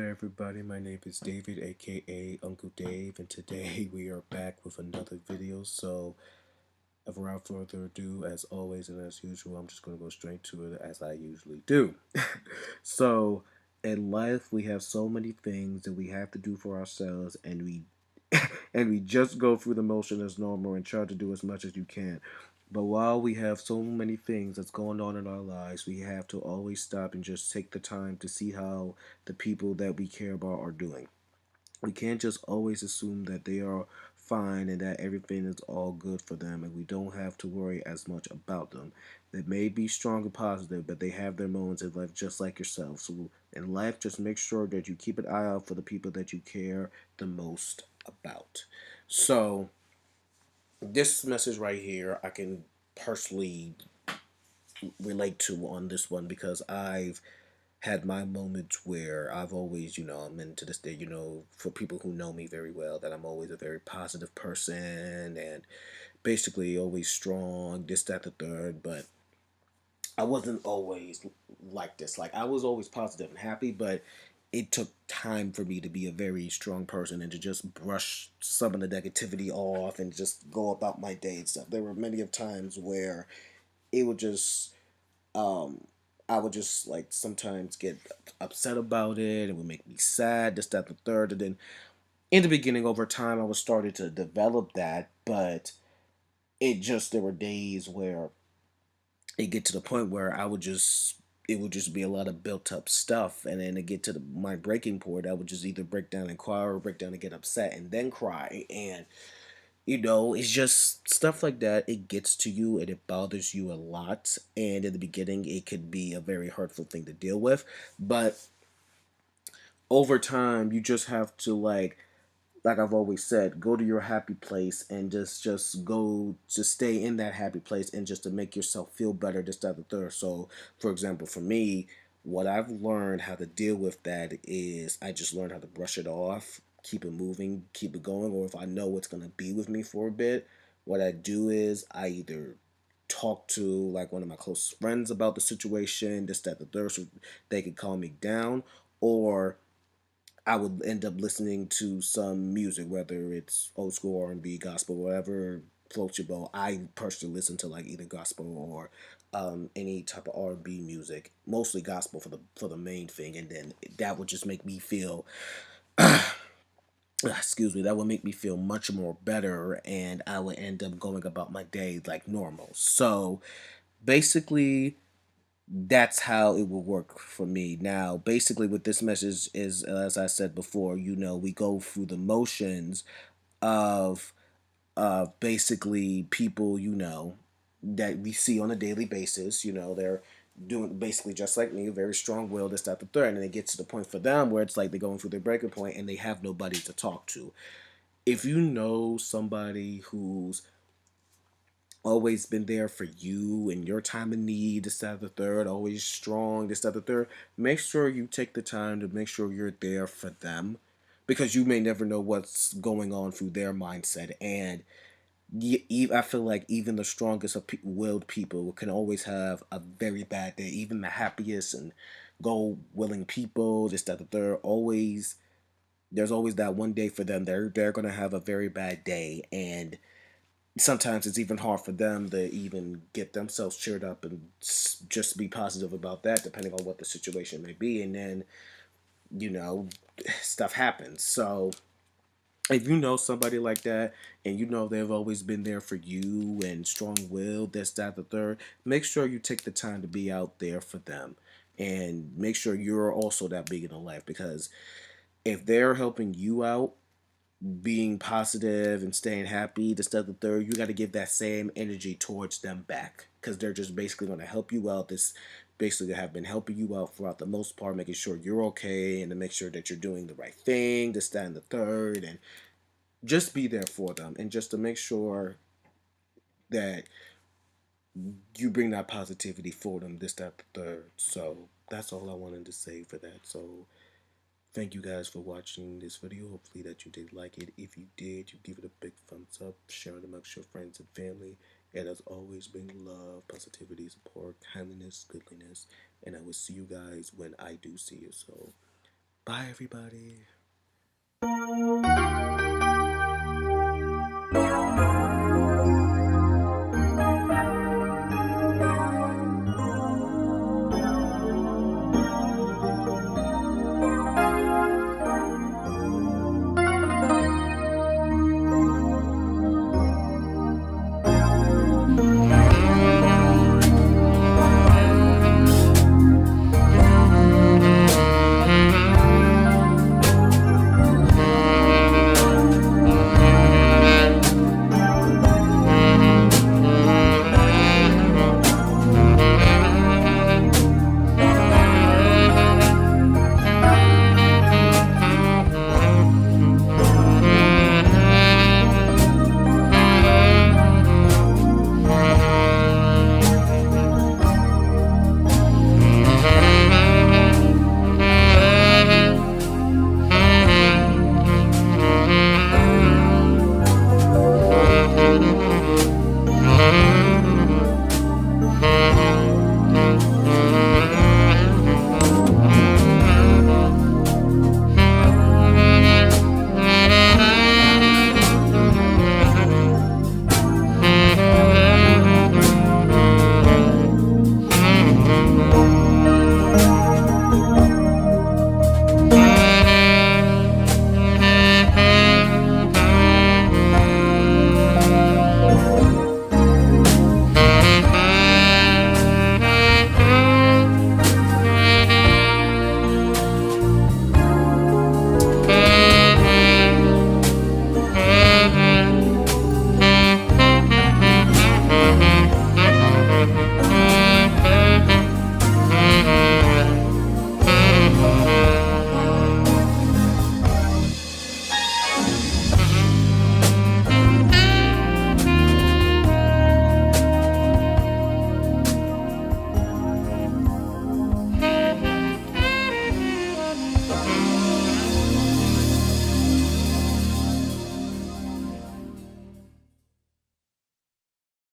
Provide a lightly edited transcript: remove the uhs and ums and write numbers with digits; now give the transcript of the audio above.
everybody, my name is David, aka Uncle Dave, and today we are back with another video. So, without further ado, as always and as usual, I'm just going to go straight to it as I usually do. So, in life, we have so many things that we have to do for ourselves, and we and we just go through the motion as normal and try to do as much as you can. But while we have so many things that's going on in our lives, we have to always stop and just take the time to see how the people that we care about are doing. We can't just always assume that they are fine and that everything is all good for them and we don't have to worry as much about them. They may be strong and positive, but they have their moments in life just like yourself. So in life, just make sure that you keep an eye out for the people that you care the most about. So this message right here, I can personally relate to on this one because I've had my moments where I've always, I'm into this day, for people who know me very well, that I'm always a very positive person and basically always strong, this, that, the third. But I wasn't always like this. Like, I was always positive and happy, but it took time for me to be a very strong person and to just brush some of the negativity off and just go about my day and stuff. There were many of times where it would just um I would just like sometimes get upset about it. It would make me sad, this, that, the third. And then in the beginning, over time, I was starting to develop that, but there were days where it get to the point where it would just be a lot of built up stuff, and then to get to my breaking point, I would just either break down and cry or break down and get upset and then cry. And it's just stuff like that. It gets to you and it bothers you a lot. And in the beginning, it could be a very hurtful thing to deal with. But over time, you just have to like I've always said, go to your happy place and just go to stay in that happy place and just to make yourself feel better, this, that, the third. So, for example, for me, what I've learned how to deal with that is I just learned how to brush it off, keep it moving, keep it going. Or if I know it's gonna be with me for a bit, what I do is I either talk to like one of my closest friends about the situation, this, that, the third, so they could calm me down, or I would end up listening to some music, whether it's old school R&B, gospel, whatever floats your boat. I personally listen to like either gospel or any type of R&B music, mostly gospel for the main thing, and then that would just make me feel, excuse me, that would make me feel much more better, and I would end up going about my day like normal. So basically, that's how it will work for me. Now, basically, what this message is, as I said before, we go through the motions of basically people, that we see on a daily basis. They're doing basically just like me, very strong willed, this, that, the third. And it gets to the point for them where it's like they're going through their breaking point and they have nobody to talk to. If you know somebody who's always been there for you in your time of need, this, that, the third, always strong, this, that, the third. Make sure you take the time to make sure you're there for them because you may never know what's going on through their mindset. And I feel like even the strongest of willed people can always have a very bad day. Even the happiest and goal willing people, this, that, the third, always, there's always that one day for them. They're going to have a very bad day. And sometimes it's even hard for them to even get themselves cheered up and just be positive about that, depending on what the situation may be. And then, you know, stuff happens. So if you know somebody like that and you know they've always been there for you and strong willed, this, that, the third, make sure you take the time to be out there for them and make sure you're also that big in their life because if they're helping you out being positive and staying happy, this, that, the third, you got to give that same energy towards them back because they're just basically going to help you out. This basically have been helping you out throughout the most part, making sure you're okay and to make sure that you're doing the right thing, this, that, and the third, and just be there for them and just to make sure that you bring that positivity for them, this, that, the third. So that's all I wanted to say for that. So thank you guys for watching this video. Hopefully that you did like it. If you did, you give it a big thumbs up, share it amongst your friends and family. And as always, bring love, positivity, support, kindness, goodliness. And I will see you guys when I do see you. So Bye, everybody.